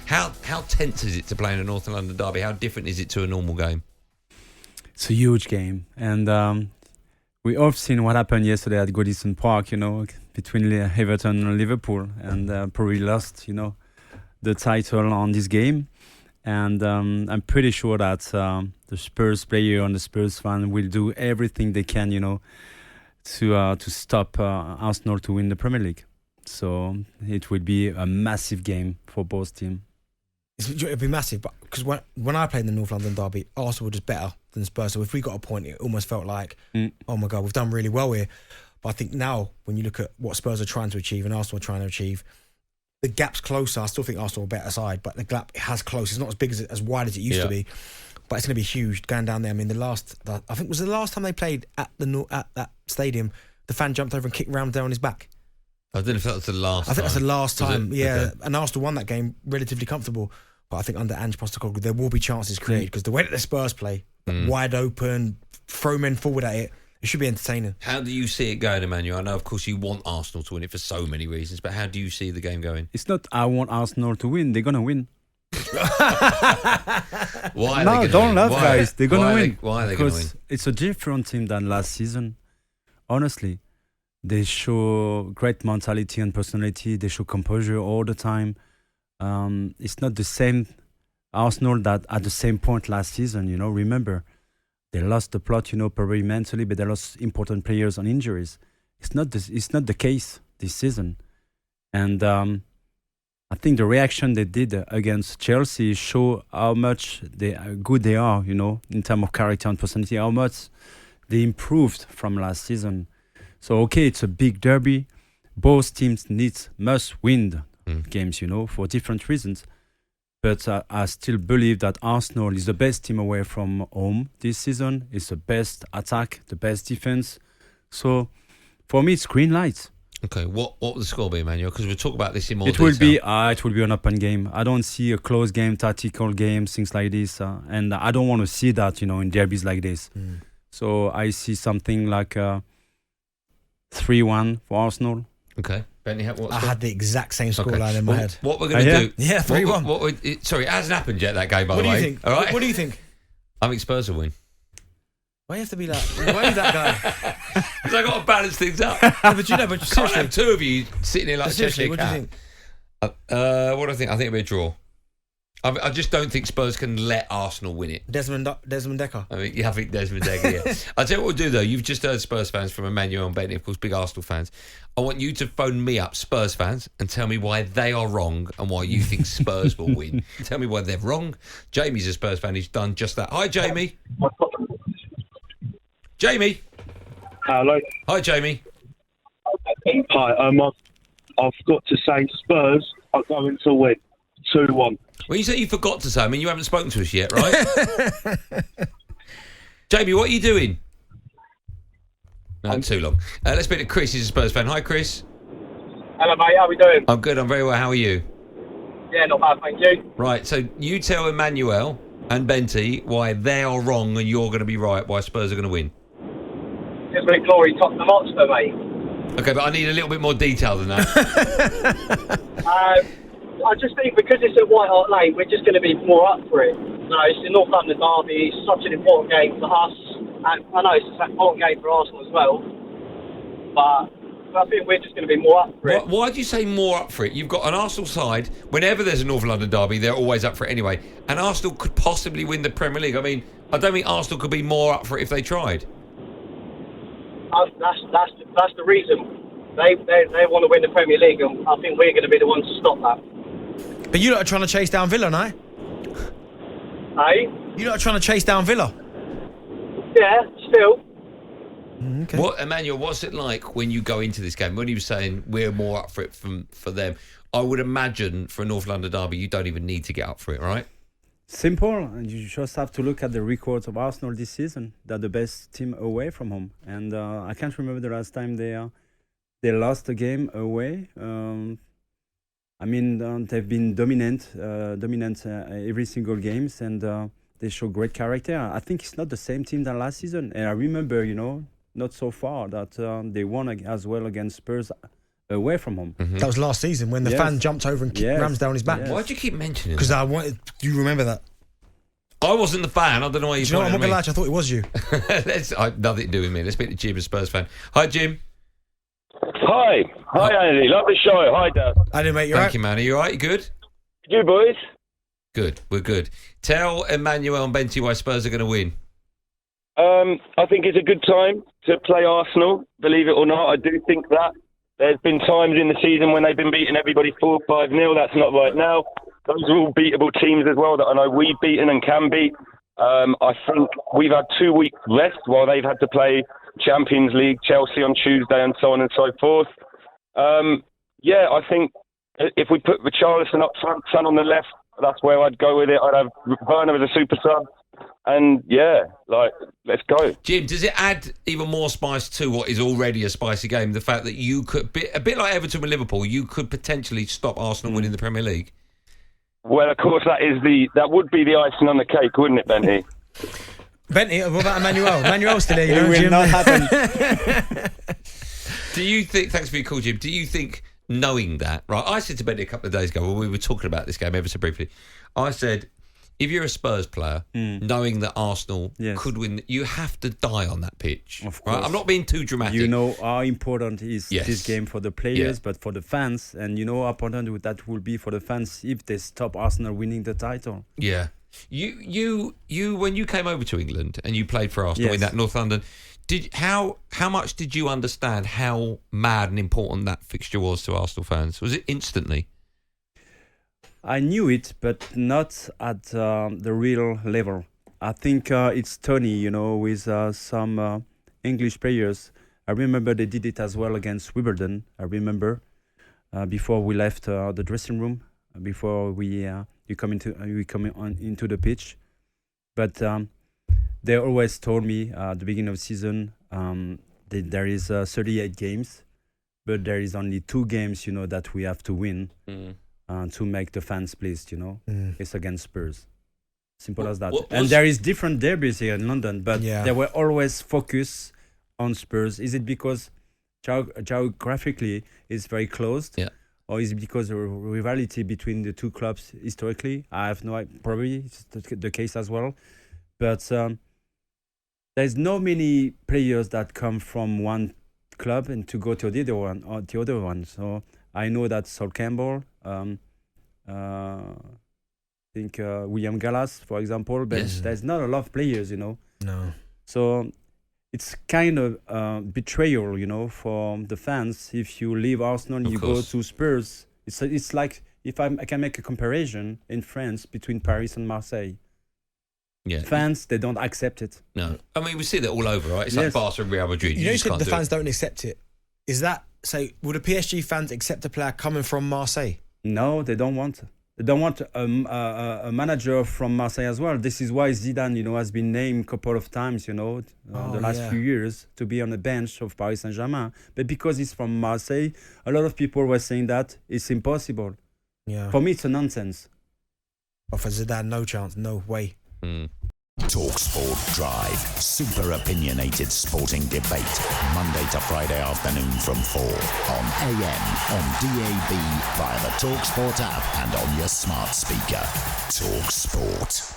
How tense is it to play in a North London derby? How different is it to a normal game? It's a huge game, and we all seen what happened yesterday at Goodison Park, between Everton and Liverpool, and probably lost, the title on this game. And I'm pretty sure that the Spurs player and the Spurs fan will do everything they can, to stop Arsenal to win the Premier League. So it will be a massive game for both teams. It'll be massive, but because when I played in the North London derby, Arsenal were just better than Spurs. So if we got a point, it almost felt like, oh my God, we've done really well here. But I think now, when you look at what Spurs are trying to achieve and Arsenal are trying to achieve, the gap's closer. I still think Arsenal are a better side, but the gap has close. It's not as big as wide as it used to be, but it's going to be huge going down there. I mean, I think it was the last time they played at that stadium, the fan jumped over and kicked Ramsdale on his back. I don't know if that was the last. I think that's the last time. Yeah, okay. And Arsenal won that game relatively comfortable. But I think under Ange Postecoglou, there will be chances created because the way that the Spurs play, wide open, throw men forward at it, it should be entertaining. How do you see it going, Emmanuel? I know, of course, you want Arsenal to win it for so many reasons, but how do you see the game going? It's not I want Arsenal to win. They're going to win. Why? No, don't laugh, guys. They're going to win. Why are they going to win? Because it's a different team than last season. Honestly, they show great mentality and personality. They show composure all the time. It's not the same Arsenal that at the same point last season, remember, they lost the plot, probably mentally, but they lost important players on injuries. It's not the case this season. And I think the reaction they did against Chelsea show how much good they are, in terms of character and personality, how much they improved from last season. So, okay, it's a big derby. Both teams must win games, for different reasons. But I still believe that Arsenal is the best team away from home this season. It's the best attack, the best defense. So, for me, it's green light. Okay, what will the score be, Emmanuel? Because we'll talk about this in more detail. It will be an open game. I don't see a close game, tactical game, things like this. And I don't want to see that, in derbies like this. So, I see something like 3-1 for Arsenal. Okay. Benny, I had the exact same scoreline in my head. What we're going to do... Yeah, 3-1. Sorry, it hasn't happened yet, that game, by the way. What do you think? All right? What do you think? I think Spurs will win. Why do you have to be like... Why is that guy? Because I've got to balance things up. But seriously... Can't have two of you sitting here like seriously, what do you think? What do I think? I think it'll be a draw. I just don't think Spurs can let Arsenal win it. Desmond Decker. I think Desmond Decker, yeah. I'll tell you what we'll do, though. You've just heard Spurs fans from Emmanuel and Benny, of course, big Arsenal fans. I want you to phone me up, Spurs fans, and tell me why they are wrong and why you think Spurs will win. Tell me why they're wrong. Jamie's a Spurs fan. He's done just that. Hi, Jamie. Jamie. Hello. Hi, Jamie. Hi. I've got to say Spurs are going to win 2-1. Well, you say you forgot to say. I mean, you haven't spoken to us yet, right? Jamie, what are you doing? No, too long. Let's speak to Chris. He's a Spurs fan. Hi, Chris. Hello, mate. How are we doing? I'm good. I'm very well. How are you? Yeah, not bad, thank you. Right. So you tell Emmanuel and Benty why they are wrong and you're going to be right. Why Spurs are going to win? Just when Glory topped the monster, mate. Okay, but I need a little bit more detail than that. I just think because it's at White Hart Lane, we're just going to be more up for it. It's the North London derby. It's such an important game for us. And I know it's an important game for Arsenal as well. But I think we're just going to be more up for it. Why do you say more up for it? You've got an Arsenal side. Whenever there's a North London derby, they're always up for it anyway. And Arsenal could possibly win the Premier League. I mean, I don't think Arsenal could be more up for it if they tried. That's the reason. They want to win the Premier League, and I think we're going to be the ones to stop that. But you lot are trying to chase down Villa, no? Hey? You lot are trying to chase down Villa? Yeah, still. Okay. Emmanuel, what's it like when you go into this game? When you were saying we're more up for it for them, I would imagine for a North London derby, you don't even need to get up for it, right? Simple, and you just have to look at the records of Arsenal this season. They're the best team away from home, and I can't remember the last time they lost a game away. They've been dominant every single games, and they show great character. I think it's not the same team than last season, and I remember, not so far that they won as well against Spurs away from home. That was last season when the Yes. fan jumped over and kicked Yes. Ramsdale on his back. Yes. Why'd you keep mentioning Because that? I wanted. Do you remember that? I wasn't the fan. I don't know why you Do you know what? I'm not pointed gonna lie at to you, I thought it was you. me. Nothing to do with me. Let's speak to Jim, a Spurs fan. Hi, Jim. Hi, Andy. Love the show. Hi, Dad. I didn't make you Thank right. you, man. Are you all right? You good? You boys? Good. We're good. Tell Emmanuel and Benty why Spurs are going to win. I think it's a good time to play Arsenal. Believe it or not, I do think that. There's been times in the season when they've been beating everybody 4-5-0. That's not right now. Those are all beatable teams as well that I know we've beaten and can beat. I think we've had 2 weeks rest while they've had to play Champions League, Chelsea on Tuesday and so on and so forth. I think if we put Richarlison up front, Son on the left, that's where I'd go with it. I'd have Werner as a super sub. And let's go. Jim, does it add even more spice to what is already a spicy game? The fact that you could, a bit like Everton with Liverpool, you could potentially stop Arsenal winning the Premier League? Well, of course, that would be the icing on the cake, wouldn't it, Benty? Benty, what about Emmanuel? Emmanuel's still there, you It know, will Jim. not happen. Do you think, thanks for your call, Jim, do you think knowing that, right, I said to Benty a couple of days ago when we were talking about this game ever so briefly, I said, if you're a Spurs player, knowing that Arsenal could win, you have to die on that pitch. Of right? course. I'm not being too dramatic. You know how important is Yes. this game for the players, but for the fans, and you know how important that will be for the fans if they stop Arsenal winning the title. Yeah. You when you came over to England and you played for Arsenal in Yes. that North London, how much did you understand how mad and important that fixture was to Arsenal fans? Was it instantly? I knew it, but not at the real level. I think it's Tony, with some English players. I remember they did it as well against Wimbledon. I remember before we left the dressing room, before we come into the pitch. But they always told me at the beginning of the season that there is 38 games, but there is only 2 games, that we have to win. To make the fans pleased, It's against Spurs. Simple as that. And there is different derbies here in London, but they were always focused on Spurs. Is it because geographically it's very closed? Yeah. Or is it because of rivalry between the two clubs historically? I have no idea. Probably it's the case as well. But there's no many players that come from one club and to go to the other one. So I know that Sol Campbell, I think William Gallas, for example, but there's not a lot of players, No. So it's kind of betrayal, for the fans. If you leave Arsenal and you go to Spurs, it's like, if I can make a comparison in France between Paris and Marseille. Yeah. Fans, they don't accept it. No. I mean, we see that all over, right? It's like Barca and Real Madrid. You just said can't the do fans it. don't accept it. Is that, so would the PSG fans accept a player coming from Marseille? No, they don't want. They don't want a manager from Marseille as well. This is why Zidane, has been named a couple of times, the last few years to be on the bench of Paris Saint-Germain. But because he's from Marseille, a lot of people were saying that it's impossible. Yeah. For me, it's a nonsense. But for Zidane, no chance, no way. talkSPORT Drive. Super opinionated sporting debate. Monday to Friday afternoon from 4 on AM, on DAB, via the talkSPORT app and on your smart speaker. talkSPORT.